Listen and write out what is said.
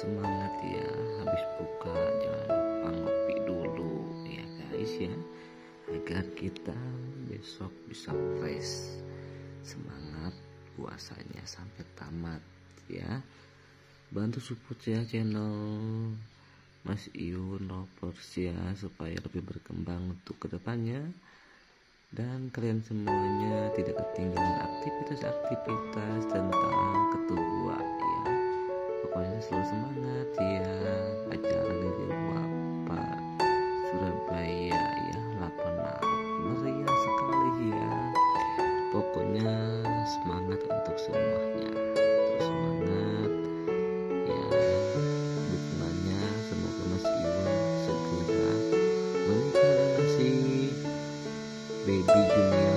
semangat ya, habis buka jangan lupa ngopi dulu ya guys ya, agar kita besok bisa fresh semangat puasanya sampai tamat ya. Bantu support ya channel Mas Iyun Lovers ya, supaya lebih berkembang untuk kedepannya, dan kalian semuanya tidak ketinggalan aktivitas-aktivitas tentang ketua ya. Pokoknya selalu semangat ya, acara dari Bapak Surabaya ya, 8 Maret meriah sekali ya. Pokoknya semangat untuk semuanya, terus semangat ya. Dukungannya semoga Mas Iwan segera menikah dengan si Baby Junior